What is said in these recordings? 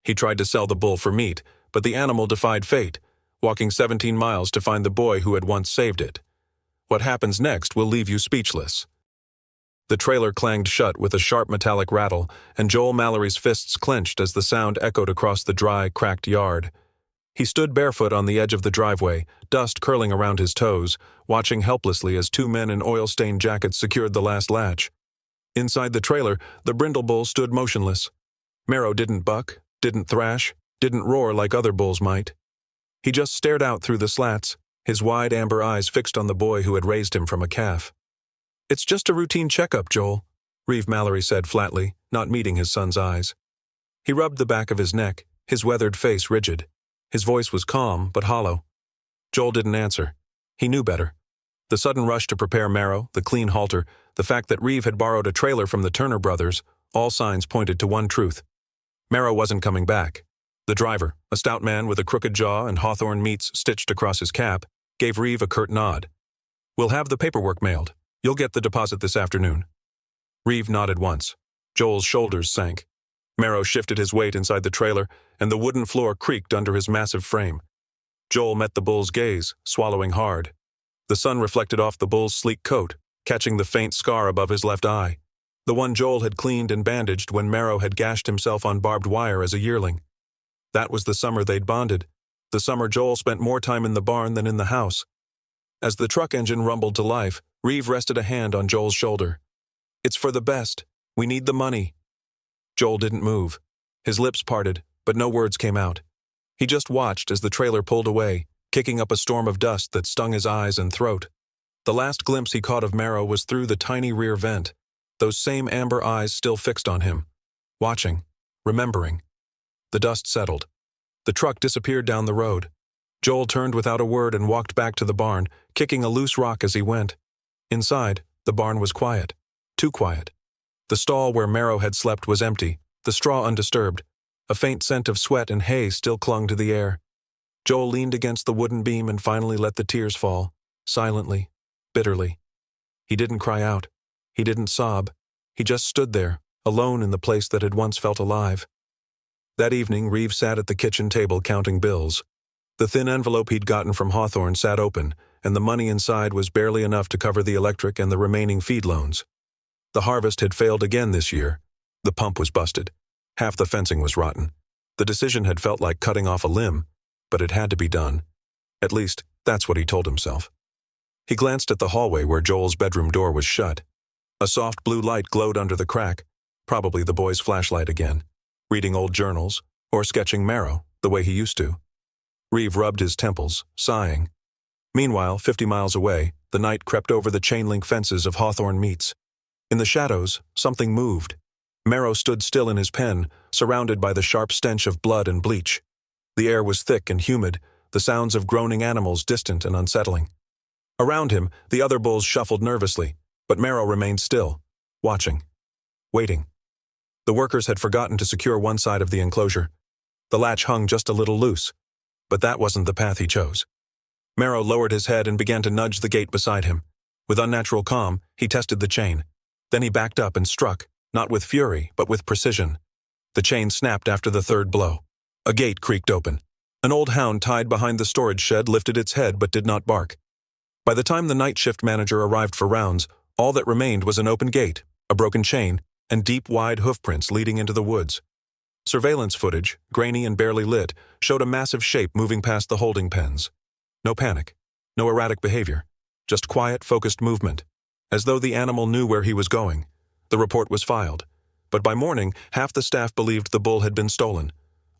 He tried to sell the bull for meat, but the animal defied fate, walking 17 miles to find the boy who had once saved it. What happens next will leave you speechless. The trailer clanged shut with a sharp metallic rattle, and Joel Mallory's fists clenched as the sound echoed across the dry, cracked yard. He stood barefoot on the edge of the driveway, dust curling around his toes, watching helplessly as two men in oil-stained jackets secured the last latch. Inside the trailer, the brindle bull stood motionless. Merrow didn't buck, didn't thrash, didn't roar like other bulls might. He just stared out through the slats, his wide amber eyes fixed on the boy who had raised him from a calf. "It's just a routine checkup, Joel," Reeve Mallory said flatly, not meeting his son's eyes. He rubbed the back of his neck, his weathered face rigid. His voice was calm, but hollow. Joel didn't answer. He knew better. The sudden rush to prepare Merrow, the clean halter, the fact that Reeve had borrowed a trailer from the Turner brothers, all signs pointed to one truth. Merrow wasn't coming back. The driver, a stout man with a crooked jaw and hawthorn meats stitched across his cap, gave Reeve a curt nod. "We'll have the paperwork mailed. You'll get the deposit this afternoon." Reeve nodded once. Joel's shoulders sank. Merrow shifted his weight inside the trailer, and the wooden floor creaked under his massive frame. Joel met the bull's gaze, swallowing hard. The sun reflected off the bull's sleek coat, catching the faint scar above his left eye, the one Joel had cleaned and bandaged when Merrow had gashed himself on barbed wire as a yearling. That was the summer they'd bonded, the summer Joel spent more time in the barn than in the house. As the truck engine rumbled to life, Reeve rested a hand on Joel's shoulder. "It's for the best. We need the money." Joel didn't move. His lips parted, but no words came out. He just watched as the trailer pulled away, kicking up a storm of dust that stung his eyes and throat. The last glimpse he caught of Merrow was through the tiny rear vent, those same amber eyes still fixed on him, watching, remembering. The dust settled. The truck disappeared down the road. Joel turned without a word and walked back to the barn, kicking a loose rock as he went. Inside, the barn was quiet. Too quiet. The stall where Merrow had slept was empty, the straw undisturbed. A faint scent of sweat and hay still clung to the air. Joel leaned against the wooden beam and finally let the tears fall, silently, bitterly. He didn't cry out. He didn't sob. He just stood there, alone in the place that had once felt alive. That evening, Reeve sat at the kitchen table counting bills. The thin envelope he'd gotten from Hawthorne sat open, and the money inside was barely enough to cover the electric and the remaining feed loans. The harvest had failed again this year. The pump was busted. Half the fencing was rotten. The decision had felt like cutting off a limb, but it had to be done. At least, that's what he told himself. He glanced at the hallway where Joel's bedroom door was shut. A soft blue light glowed under the crack, probably the boy's flashlight again, reading old journals, or sketching Merrow, the way he used to. Reeve rubbed his temples, sighing. Meanwhile, 50 miles away, the night crept over the chain-link fences of Hawthorne Meats. In the shadows, something moved. Merrow stood still in his pen, surrounded by the sharp stench of blood and bleach. The air was thick and humid, the sounds of groaning animals distant and unsettling. Around him, the other bulls shuffled nervously, but Merrow remained still, watching, waiting. The workers had forgotten to secure one side of the enclosure. The latch hung just a little loose, but that wasn't the path he chose. Merrow lowered his head and began to nudge the gate beside him. With unnatural calm, he tested the chain. Then he backed up and struck, not with fury, but with precision. The chain snapped after the third blow. A gate creaked open. An old hound tied behind the storage shed lifted its head but did not bark. By the time the night shift manager arrived for rounds, all that remained was an open gate, a broken chain, and deep, wide hoofprints leading into the woods. Surveillance footage, grainy and barely lit, showed a massive shape moving past the holding pens. No panic, no erratic behavior, just quiet, focused movement, as though the animal knew where he was going. The report was filed, but by morning, half the staff believed the bull had been stolen.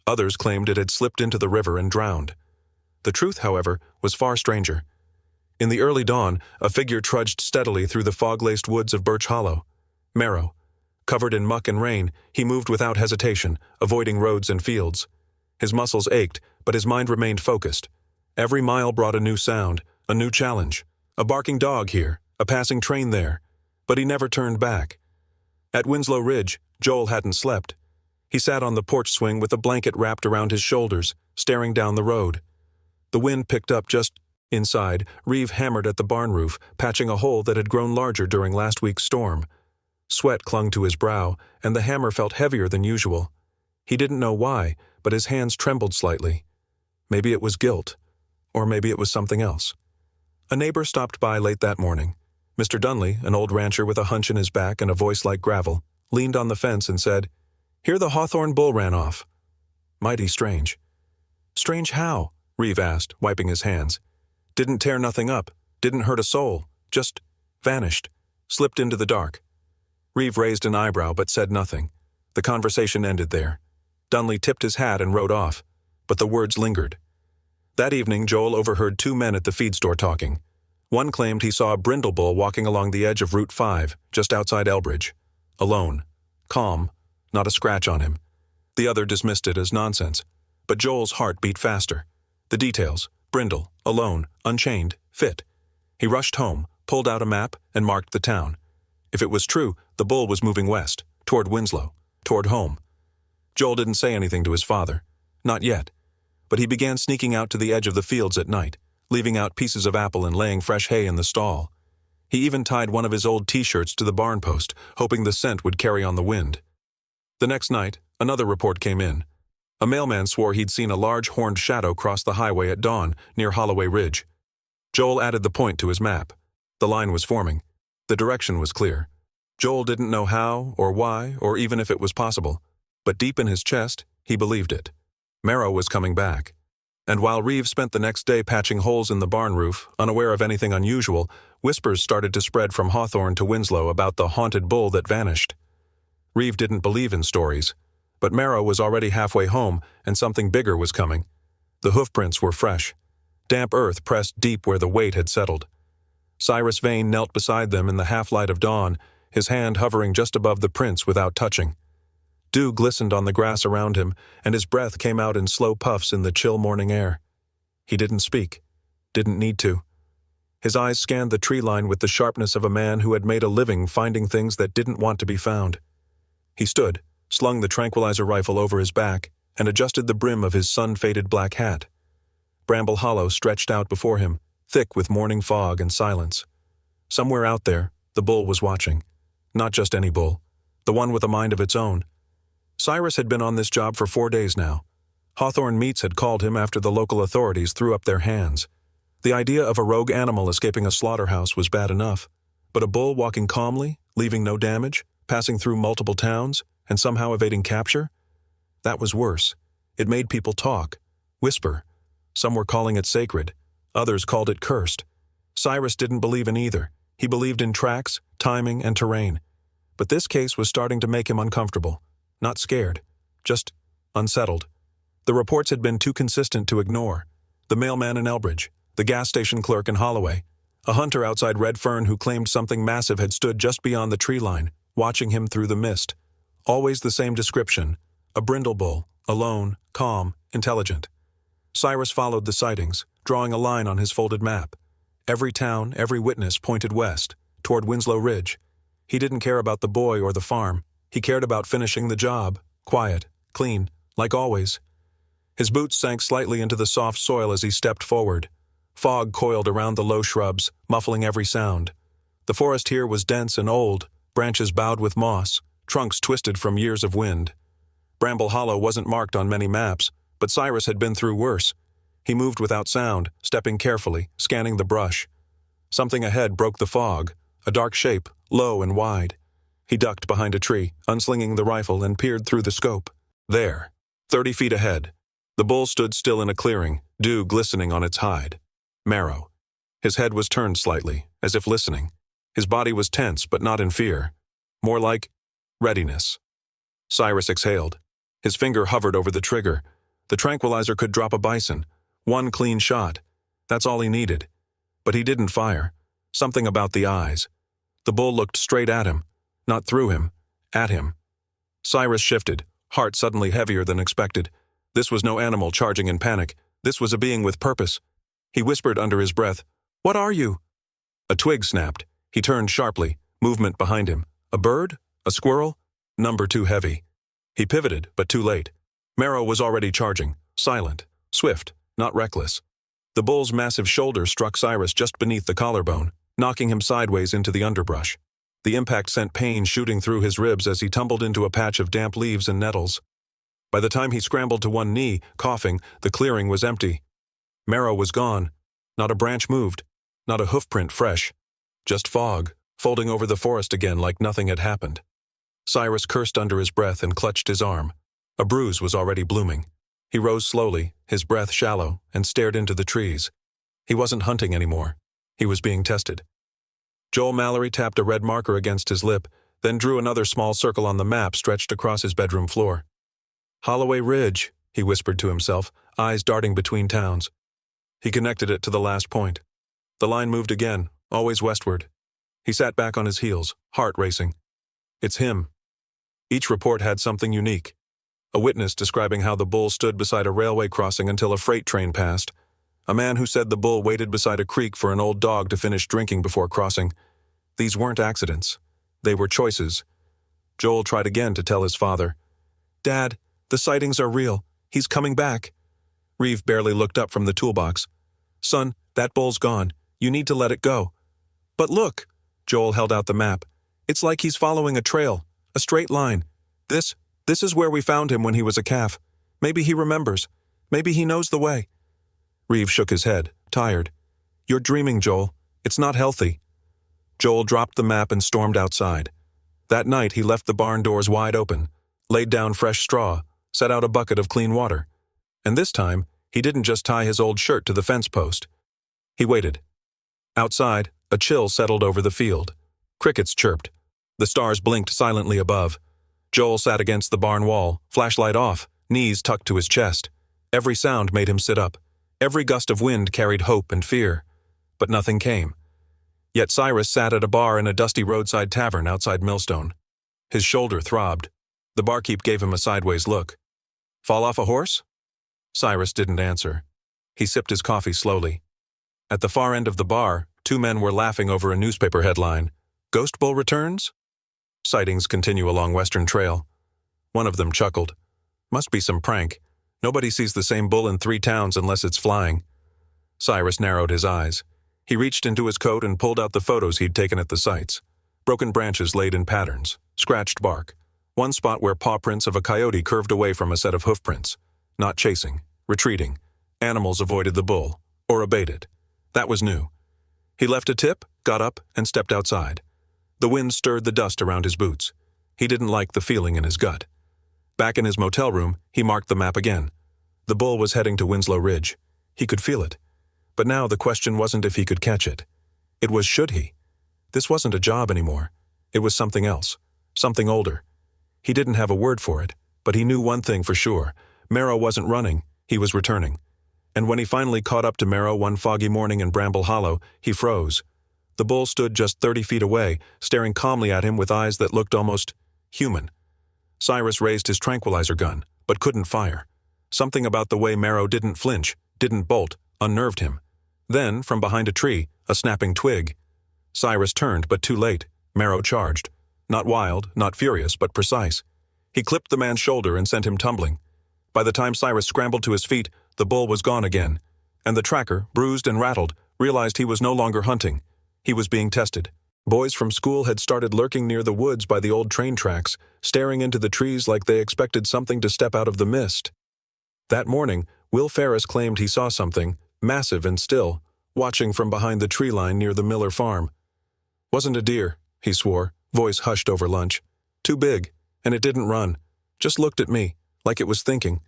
Others claimed it had slipped into the river and drowned. The truth, however, was far stranger. In the early dawn, a figure trudged steadily through the fog-laced woods of Birch Hollow. Merrow. Covered in muck and rain, he moved without hesitation, avoiding roads and fields. His muscles ached, but his mind remained focused. Every mile brought a new sound, a new challenge. A barking dog here, a passing train there. But he never turned back. At Winslow Ridge, Joel hadn't slept. He sat on the porch swing with a blanket wrapped around his shoulders, staring down the road. The wind picked up just inside. Reeve hammered at the barn roof, patching a hole that had grown larger during last week's storm. Sweat clung to his brow, and the hammer felt heavier than usual. He didn't know why, but his hands trembled slightly. Maybe it was guilt, or maybe it was something else. A neighbor stopped by late that morning. Mr. Dunley, an old rancher with a hunch in his back and a voice like gravel, leaned on the fence and said, "Here the Hawthorne bull ran off." Mighty strange. "Strange how?" Reeve asked, wiping his hands. "Didn't tear nothing up, didn't hurt a soul, just vanished, slipped into the dark." Reeve raised an eyebrow but said nothing. The conversation ended there. Dunley tipped his hat and rode off, but the words lingered. That evening, Joel overheard two men at the feed store talking. One claimed he saw a brindle bull walking along the edge of Route 5, just outside Elbridge. Alone. Calm. Not a scratch on him. The other dismissed it as nonsense. But Joel's heart beat faster. The details. Brindle. Alone. Unchained. Fit. He rushed home, pulled out a map, and marked the town. If it was true, the bull was moving west, toward Winslow, toward home. Joel didn't say anything to his father. Not yet. But he began sneaking out to the edge of the fields at night, leaving out pieces of apple and laying fresh hay in the stall. He even tied one of his old T-shirts to the barn post, hoping the scent would carry on the wind. The next night, another report came in. A mailman swore he'd seen a large horned shadow cross the highway at dawn near Holloway Ridge. Joel added the point to his map. The line was forming. The direction was clear. Joel didn't know how or why or even if it was possible, but deep in his chest, he believed it. Merrow was coming back. And while Reeve spent the next day patching holes in the barn roof, unaware of anything unusual, whispers started to spread from Hawthorne to Winslow about the haunted bull that vanished. Reeve didn't believe in stories, but Merrow was already halfway home and something bigger was coming. The hoofprints were fresh. Damp earth pressed deep where the weight had settled. Cyrus Vane knelt beside them in the half-light of dawn, his hand hovering just above the prints without touching. Dew glistened on the grass around him, and his breath came out in slow puffs in the chill morning air. He didn't speak. Didn't need to. His eyes scanned the tree line with the sharpness of a man who had made a living finding things that didn't want to be found. He stood, slung the tranquilizer rifle over his back, and adjusted the brim of his sun-faded black hat. Bramble Hollow stretched out before him, thick with morning fog and silence. Somewhere out there, the bull was watching. Not just any bull. The one with a mind of its own. Cyrus had been on this job for 4 days now. Hawthorne Meats had called him after the local authorities threw up their hands. The idea of a rogue animal escaping a slaughterhouse was bad enough, but a bull walking calmly, leaving no damage, passing through multiple towns, and somehow evading capture? That was worse. It made people talk, whisper. Some were calling it sacred. Others called it cursed. Cyrus didn't believe in either. He believed in tracks, timing, and terrain. But this case was starting to make him uncomfortable. Not scared. Just unsettled. The reports had been too consistent to ignore. The mailman in Elbridge, the gas station clerk in Holloway, a hunter outside Red Fern who claimed something massive had stood just beyond the tree line, watching him through the mist. Always the same description. A brindle bull, alone, calm, intelligent. Cyrus followed the sightings, drawing a line on his folded map. Every town, every witness pointed west, toward Winslow Ridge. He didn't care about the boy or the farm. He cared about finishing the job, quiet, clean, like always. His boots sank slightly into the soft soil as he stepped forward. Fog coiled around the low shrubs, muffling every sound. The forest here was dense and old, branches bowed with moss, trunks twisted from years of wind. Bramble Hollow wasn't marked on many maps, but Cyrus had been through worse. He moved without sound, stepping carefully, scanning the brush. Something ahead broke the fog, a dark shape, low and wide. He ducked behind a tree, unslinging the rifle, and peered through the scope. There, 30 feet ahead, the bull stood still in a clearing, dew glistening on its hide. Merrow. His head was turned slightly, as if listening. His body was tense, but not in fear. More like readiness. Cyrus exhaled. His finger hovered over the trigger. The tranquilizer could drop a bison. One clean shot. That's all he needed. But he didn't fire. Something about the eyes. The bull looked straight at him. Not through him. At him. Cyrus shifted, heart suddenly heavier than expected. This was no animal charging in panic. This was a being with purpose. He whispered under his breath, "What are you?" A twig snapped. He turned sharply, movement behind him. A bird? A squirrel? Number too heavy. He pivoted, but too late. Merrow was already charging, silent, swift, not reckless. The bull's massive shoulder struck Cyrus just beneath the collarbone, knocking him sideways into the underbrush. The impact sent pain shooting through his ribs as he tumbled into a patch of damp leaves and nettles. By the time he scrambled to one knee, coughing, the clearing was empty. Marrow was gone. Not a branch moved. Not a hoofprint fresh. Just fog, folding over the forest again like nothing had happened. Cyrus cursed under his breath and clutched his arm. A bruise was already blooming. He rose slowly, his breath shallow, and stared into the trees. He wasn't hunting anymore. He was being tested. Joel Mallory tapped a red marker against his lip, then drew another small circle on the map stretched across his bedroom floor. Holloway Ridge, he whispered to himself, eyes darting between towns. He connected it to the last point. The line moved again, always westward. He sat back on his heels, heart racing. It's him. Each report had something unique. A witness describing how the bull stood beside a railway crossing until a freight train passed. A man who said the bull waited beside a creek for an old dog to finish drinking before crossing. These weren't accidents. They were choices. Joel tried again to tell his father. "Dad, the sightings are real. He's coming back." Reeve barely looked up from the toolbox. "Son, that bull's gone. You need to let it go." "But look," Joel held out the map. "It's like he's following a trail, a straight line. This is where we found him when he was a calf. Maybe he remembers. Maybe he knows the way." Reeve shook his head, tired. "You're dreaming, Joel. It's not healthy." Joel dropped the map and stormed outside. That night he left the barn doors wide open, laid down fresh straw, set out a bucket of clean water. And this time, he didn't just tie his old shirt to the fence post. He waited. Outside, a chill settled over the field. Crickets chirped. The stars blinked silently above. Joel sat against the barn wall, flashlight off, knees tucked to his chest. Every sound made him sit up. Every gust of wind carried hope and fear. But nothing came. Yet Cyrus sat at a bar in a dusty roadside tavern outside Millstone. His shoulder throbbed. The barkeep gave him a sideways look. "Fall off a horse?" Cyrus didn't answer. He sipped his coffee slowly. At the far end of the bar, two men were laughing over a newspaper headline. "Ghost Bull returns?" Sightings continue along Western Trail. One of them chuckled. "Must be some prank. Nobody sees the same bull in 3 towns unless it's flying." Cyrus narrowed his eyes. He reached into his coat and pulled out the photos he'd taken at the sites. Broken branches laid in patterns, scratched bark. One spot where paw prints of a coyote curved away from a set of hoofprints. Not chasing, retreating. Animals avoided the bull, or obeyed it. That was new. He left a tip, got up, and stepped outside. The wind stirred the dust around his boots. He didn't like the feeling in his gut. Back in his motel room, he marked the map again. The bull was heading to Winslow Ridge. He could feel it. But now the question wasn't if he could catch it. It was should he. This wasn't a job anymore. It was something else. Something older. He didn't have a word for it, but he knew one thing for sure. Marrow wasn't running. He was returning. And when he finally caught up to Marrow one foggy morning in Bramble Hollow, he froze. The bull stood just 30 feet away, staring calmly at him with eyes that looked almost human. Cyrus raised his tranquilizer gun, but couldn't fire. Something about the way Marrow didn't flinch, didn't bolt, unnerved him. Then, from behind a tree, a snapping twig. Cyrus turned, but too late. Marrow charged. Not wild, not furious, but precise. He clipped the man's shoulder and sent him tumbling. By the time Cyrus scrambled to his feet, the bull was gone again. And the tracker, bruised and rattled, realized he was no longer hunting. He was being tested. Boys from school had started lurking near the woods by the old train tracks, staring into the trees like they expected something to step out of the mist. That morning, Will Ferris claimed he saw something, massive and still, watching from behind the tree line near the Miller farm. "Wasn't a deer," he swore, voice hushed over lunch. "Too big, and it didn't run. Just looked at me, like it was thinking."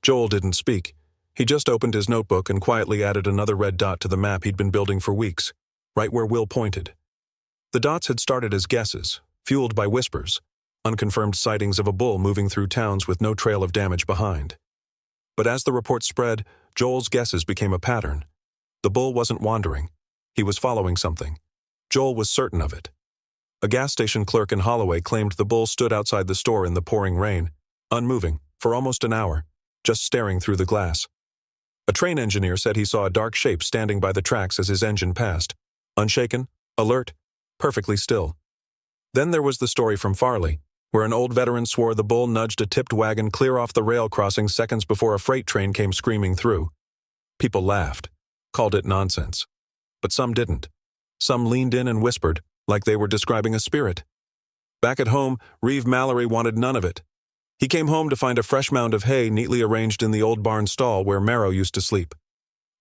Joel didn't speak. He just opened his notebook and quietly added another red dot to the map he'd been building for weeks, right where Will pointed. The dots had started as guesses, fueled by whispers, unconfirmed sightings of a bull moving through towns with no trail of damage behind. But as the report spread, Joel's guesses became a pattern. The bull wasn't wandering. He was following something. Joel was certain of it. A gas station clerk in Holloway claimed the bull stood outside the store in the pouring rain, unmoving, for almost an hour, just staring through the glass. A train engineer said he saw a dark shape standing by the tracks as his engine passed, unshaken, alert, perfectly still. Then there was the story from Farley, where an old veteran swore the bull nudged a tipped wagon clear off the rail crossing seconds before a freight train came screaming through. People laughed, called it nonsense. But some didn't. Some leaned in and whispered, like they were describing a spirit. Back at home, Reeve Mallory wanted none of it. He came home to find a fresh mound of hay neatly arranged in the old barn stall where Marrow used to sleep.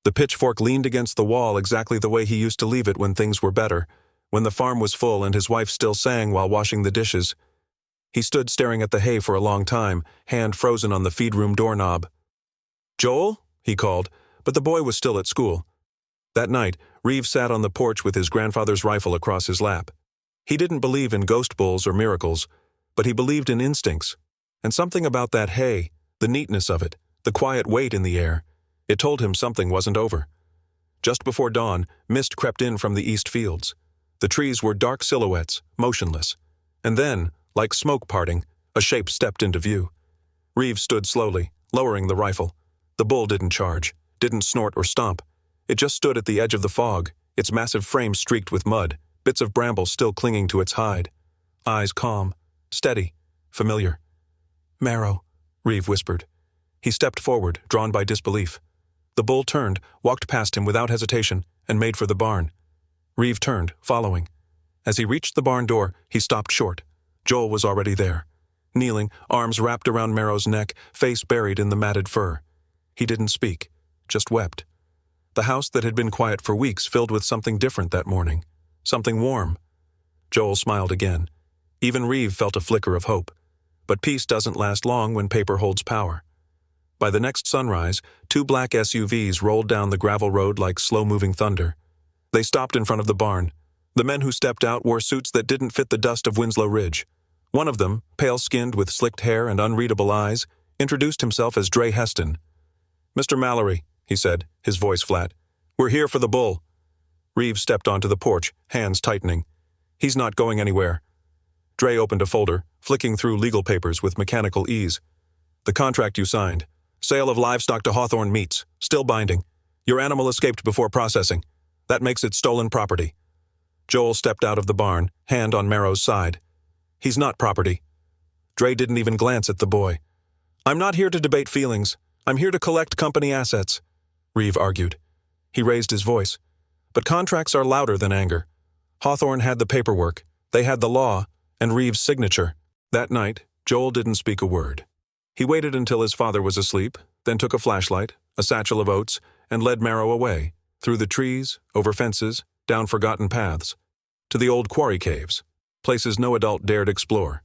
The pitchfork leaned against the wall exactly the way he used to leave it when things were better, when the farm was full and his wife still sang while washing the dishes. He stood staring at the hay for a long time, hand frozen on the feed room doorknob. "Joel?" he called, but the boy was still at school. That night, Reeve sat on the porch with his grandfather's rifle across his lap. He didn't believe in ghost bulls or miracles, but he believed in instincts. And something about that hay, the neatness of it, the quiet weight in the air, it told him something wasn't over. Just before dawn, mist crept in from the east fields. The trees were dark silhouettes, motionless. And then, like smoke parting, a shape stepped into view. Reeve stood slowly, lowering the rifle. The bull didn't charge, didn't snort or stomp. It just stood at the edge of the fog, its massive frame streaked with mud, bits of bramble still clinging to its hide. Eyes calm, steady, familiar. "Marrow," Reeve whispered. He stepped forward, drawn by disbelief. The bull turned, walked past him without hesitation, and made for the barn. Reeve turned, following. As he reached the barn door, he stopped short. Joel was already there. Kneeling, arms wrapped around Marrow's neck, face buried in the matted fur. He didn't speak, just wept. The house that had been quiet for weeks filled with something different that morning. Something warm. Joel smiled again. Even Reeve felt a flicker of hope. But peace doesn't last long when paper holds power. By the next sunrise, 2 black SUVs rolled down the gravel road like slow-moving thunder. They stopped in front of the barn. The men who stepped out wore suits that didn't fit the dust of Winslow Ridge. One of them, pale-skinned with slicked hair and unreadable eyes, introduced himself as Dre Heston. "Mr. Mallory," he said, his voice flat. "We're here for the bull." Reeve stepped onto the porch, hands tightening. "He's not going anywhere." Dre opened a folder, flicking through legal papers with mechanical ease. "The contract you signed. Sale of livestock to Hawthorne Meats. Still binding. Your animal escaped before processing. That makes it stolen property." Joel stepped out of the barn, hand on Marrow's side. "He's not property." Dre didn't even glance at the boy. "I'm not here to debate feelings. I'm here to collect company assets," Reeve argued. He raised his voice. "But contracts are louder than anger. Hawthorne had the paperwork. They had the law, and Reeve's signature." That night, Joel didn't speak a word. He waited until his father was asleep, then took a flashlight, a satchel of oats, and led Marrow away, through the trees, over fences, down forgotten paths, to the old quarry caves, places no adult dared explore.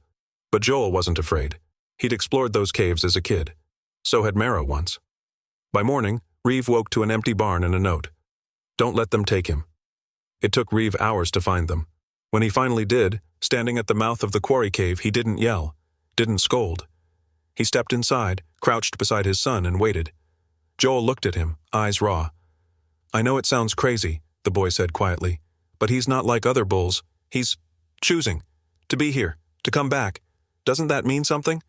But Joel wasn't afraid. He'd explored those caves as a kid. So had Marrow once. By morning, Reeve woke to an empty barn and a note. "Don't let them take him." It took Reeve hours to find them. When he finally did, standing at the mouth of the quarry cave, he didn't yell, didn't scold. He stepped inside, crouched beside his son, and waited. Joel looked at him, eyes raw. "I know it sounds crazy," the boy said quietly, "but he's not like other bulls. He's choosing to be here, to come back. Doesn't that mean something?"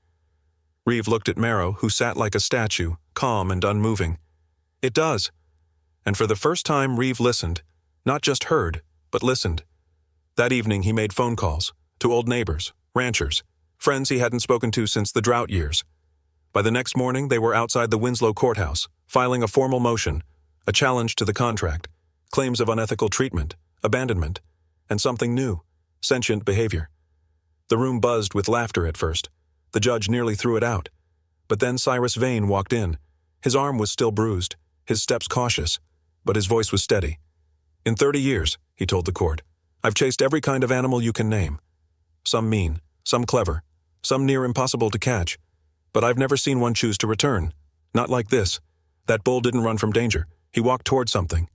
Reeve looked at Marrow, who sat like a statue, calm and unmoving. "It does." And for the first time, Reeve listened. Not just heard, but listened. That evening he made phone calls to old neighbors, ranchers, friends he hadn't spoken to since the drought years. By the next morning, they were outside the Winslow courthouse, filing a formal motion, a challenge to the contract, claims of unethical treatment, abandonment, and something new, sentient behavior. The room buzzed with laughter at first. The judge nearly threw it out. But then Cyrus Vane walked in. His arm was still bruised, his steps cautious, but his voice was steady. "In 30 years, he told the court, "I've chased every kind of animal you can name. Some mean, some clever, some near impossible to catch. But I've never seen one choose to return. Not like this. That bull didn't run from danger. He walked toward something."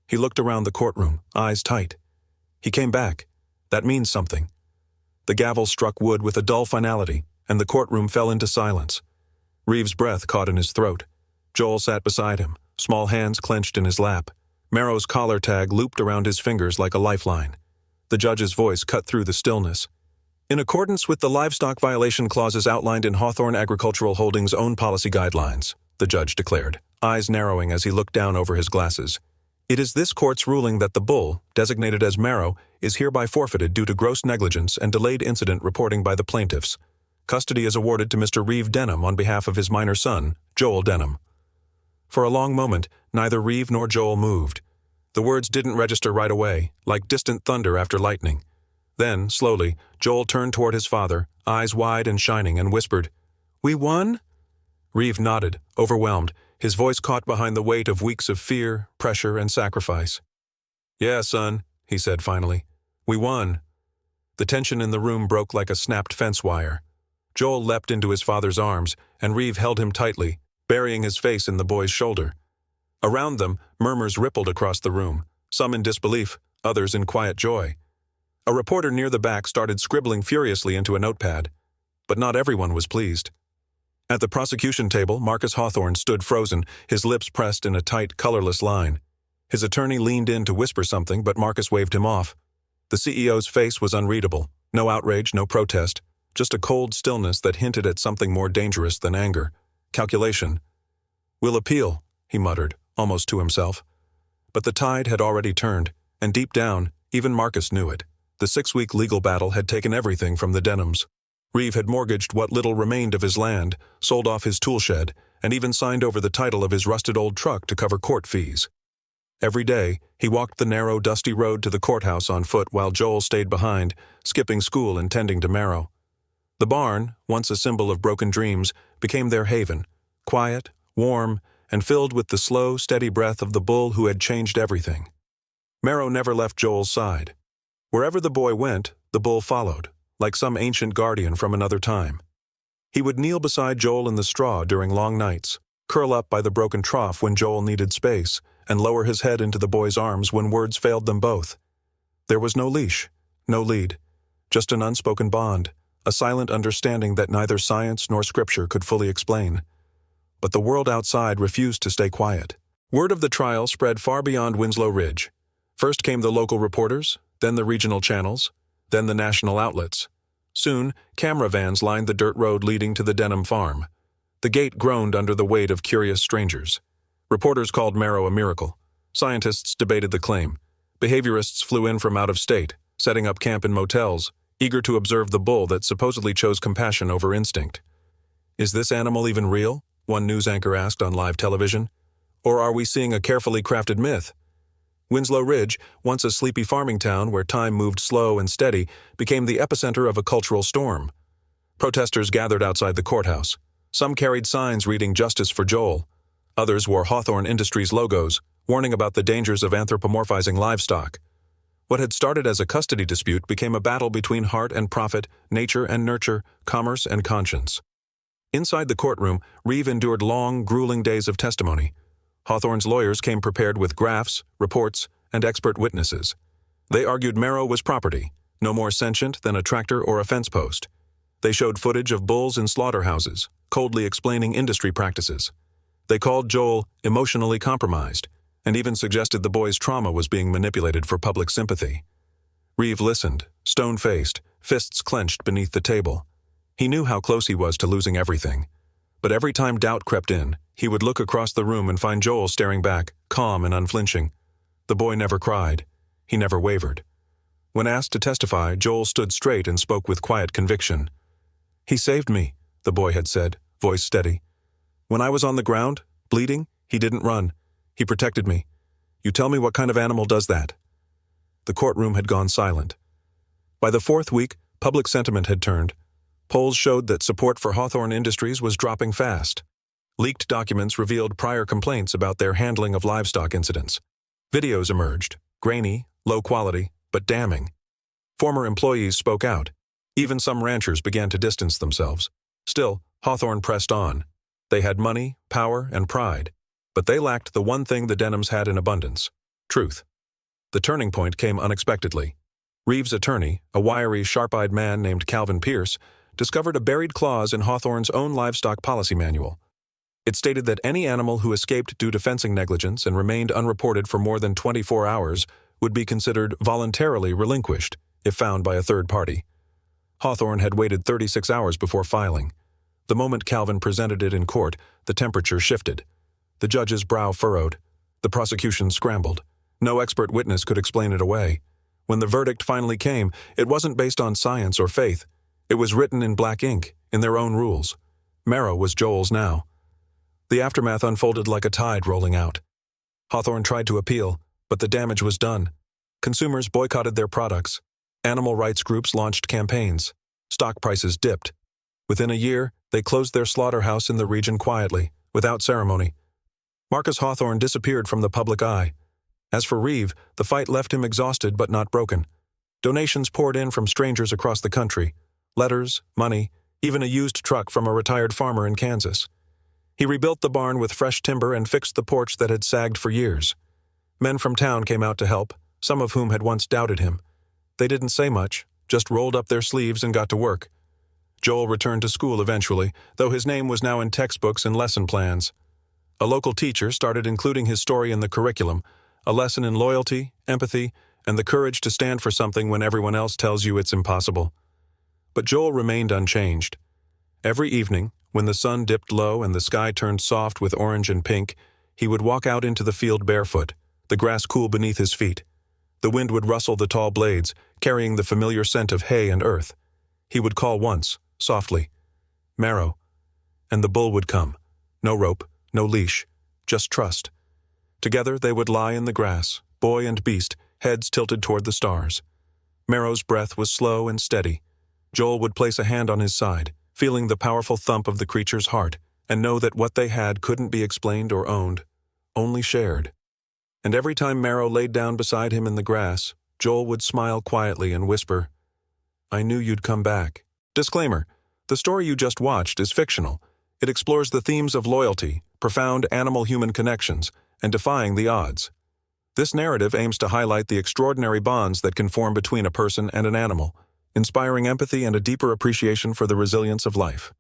He looked around the courtroom, eyes tight. "He came back. That means something." The gavel struck wood with a dull finality, and the courtroom fell into silence. Reeve's breath caught in his throat. Joel sat beside him, small hands clenched in his lap. Marrow's collar tag looped around his fingers like a lifeline. The judge's voice cut through the stillness. "In accordance with the livestock violation clauses outlined in Hawthorne Agricultural Holdings' own policy guidelines," the judge declared, eyes narrowing as he looked down over his glasses, "it is this court's ruling that the bull, designated as Marrow, is hereby forfeited due to gross negligence and delayed incident reporting by the plaintiffs. Custody is awarded to Mr. Reeve Denham on behalf of his minor son, Joel Denham." For a long moment, neither Reeve nor Joel moved. The words didn't register right away, like distant thunder after lightning. Then, slowly, Joel turned toward his father, eyes wide and shining, and whispered, We won?" Reeve nodded, overwhelmed, his voice caught behind the weight of weeks of fear, pressure, and sacrifice. "Yeah, son," he said finally. "We won." The tension in the room broke like a snapped fence wire. Joel leapt into his father's arms, and Reeve held him tightly, burying his face in the boy's shoulder. Around them, murmurs rippled across the room, some in disbelief, others in quiet joy. A reporter near the back started scribbling furiously into a notepad, but not everyone was pleased. At the prosecution table, Marcus Hawthorne stood frozen, his lips pressed in a tight, colorless line. His attorney leaned in to whisper something, but Marcus waved him off. The CEO's face was unreadable. No outrage, no protest, just a cold stillness that hinted at something more dangerous than anger. Calculation. "We'll appeal," he muttered, almost to himself. But the tide had already turned, and deep down, even Marcus knew it. The 6-week legal battle had taken everything from the Denhams. Reeve had mortgaged what little remained of his land, sold off his tool shed, and even signed over the title of his rusted old truck to cover court fees. Every day, he walked the narrow, dusty road to the courthouse on foot while Joel stayed behind, skipping school and tending to Marrow. The barn, once a symbol of broken dreams, became their haven, quiet, warm, and filled with the slow, steady breath of the bull who had changed everything. Marrow never left Joel's side. Wherever the boy went, the bull followed, like some ancient guardian from another time. He would kneel beside Joel in the straw during long nights, curl up by the broken trough when Joel needed space, and lower his head into the boy's arms when words failed them both. There was no leash, no lead, just an unspoken bond, a silent understanding that neither science nor scripture could fully explain. But the world outside refused to stay quiet. Word of the trial spread far beyond Winslow Ridge. First came the local reporters, then the regional channels, then the national outlets. Soon, camera vans lined the dirt road leading to the Denham farm. The gate groaned under the weight of curious strangers. Reporters called Marrow a miracle. Scientists debated the claim. Behaviorists flew in from out of state, setting up camp in motels, eager to observe the bull that supposedly chose compassion over instinct. "Is this animal even real?" one news anchor asked on live television. "Or are we seeing a carefully crafted myth?" Winslow Ridge, once a sleepy farming town where time moved slow and steady, became the epicenter of a cultural storm. Protesters gathered outside the courthouse. Some carried signs reading "Justice for Joel." Others wore Hawthorne Industries logos, warning about the dangers of anthropomorphizing livestock. What had started as a custody dispute became a battle between heart and profit, nature and nurture, commerce and conscience. Inside the courtroom, Reeve endured long, grueling days of testimony. Hawthorne's lawyers came prepared with graphs, reports, and expert witnesses. They argued Marrow was property, no more sentient than a tractor or a fence post. They showed footage of bulls in slaughterhouses, coldly explaining industry practices. They called Joel emotionally compromised, and even suggested the boy's trauma was being manipulated for public sympathy. Reeve listened, stone-faced, fists clenched beneath the table. He knew how close he was to losing everything. But every time doubt crept in, he would look across the room and find Joel staring back, calm and unflinching. The boy never cried. He never wavered. When asked to testify, Joel stood straight and spoke with quiet conviction. "He saved me," the boy had said, voice steady. "When I was on the ground, bleeding, he didn't run. He protected me. You tell me what kind of animal does that?" The courtroom had gone silent. By the 4th week, public sentiment had turned. Polls showed that support for Hawthorne Industries was dropping fast. Leaked documents revealed prior complaints about their handling of livestock incidents. Videos emerged, grainy, low quality, but damning. Former employees spoke out. Even some ranchers began to distance themselves. Still, Hawthorne pressed on. They had money, power, and pride. But they lacked the one thing the Denhams had in abundance: truth. The turning point came unexpectedly. Reeve's attorney, a wiry, sharp-eyed man named Calvin Pierce, discovered a buried clause in Hawthorne's own livestock policy manual. It stated that any animal who escaped due to fencing negligence and remained unreported for more than 24 hours would be considered voluntarily relinquished if found by a third party. Hawthorne had waited 36 hours before filing. The moment Calvin presented it in court, the temperature shifted. The judge's brow furrowed. The prosecution scrambled. No expert witness could explain it away. When the verdict finally came, it wasn't based on science or faith. It was written in black ink, in their own rules. Marrow was Joel's now. The aftermath unfolded like a tide rolling out. Hawthorne tried to appeal, but the damage was done. Consumers boycotted their products. Animal rights groups launched campaigns. Stock prices dipped. Within a year, They closed their slaughterhouse in the region quietly, without ceremony. Marcus Hawthorne disappeared from the public eye. As for Reeve, the fight left him exhausted but not broken. Donations poured in from strangers across the country. Letters, money, even a used truck from a retired farmer in Kansas. He rebuilt the barn with fresh timber and fixed the porch that had sagged for years. Men from town came out to help, some of whom had once doubted him. They didn't say much, just rolled up their sleeves and got to work. Joel returned to school eventually, though his name was now in textbooks and lesson plans. A local teacher started including his story in the curriculum, a lesson in loyalty, empathy, and the courage to stand for something when everyone else tells you it's impossible. But Joel remained unchanged. Every evening, when the sun dipped low and the sky turned soft with orange and pink, he would walk out into the field barefoot, the grass cool beneath his feet. The wind would rustle the tall blades, carrying the familiar scent of hay and earth. He would call once, softly, "Marrow," and the bull would come. No rope, no leash, just trust. Together they would lie in the grass, boy and beast, heads tilted toward the stars. Marrow's breath was slow and steady. Joel would place a hand on his side, feeling the powerful thump of the creature's heart, and know that what they had couldn't be explained or owned, only shared. And every time Marrow laid down beside him in the grass, Joel would smile quietly and whisper, "I knew you'd come back." Disclaimer: the story you just watched is fictional. It explores the themes of loyalty, profound animal-human connections, and defying the odds. This narrative aims to highlight the extraordinary bonds that can form between a person and an animal, inspiring empathy and a deeper appreciation for the resilience of life.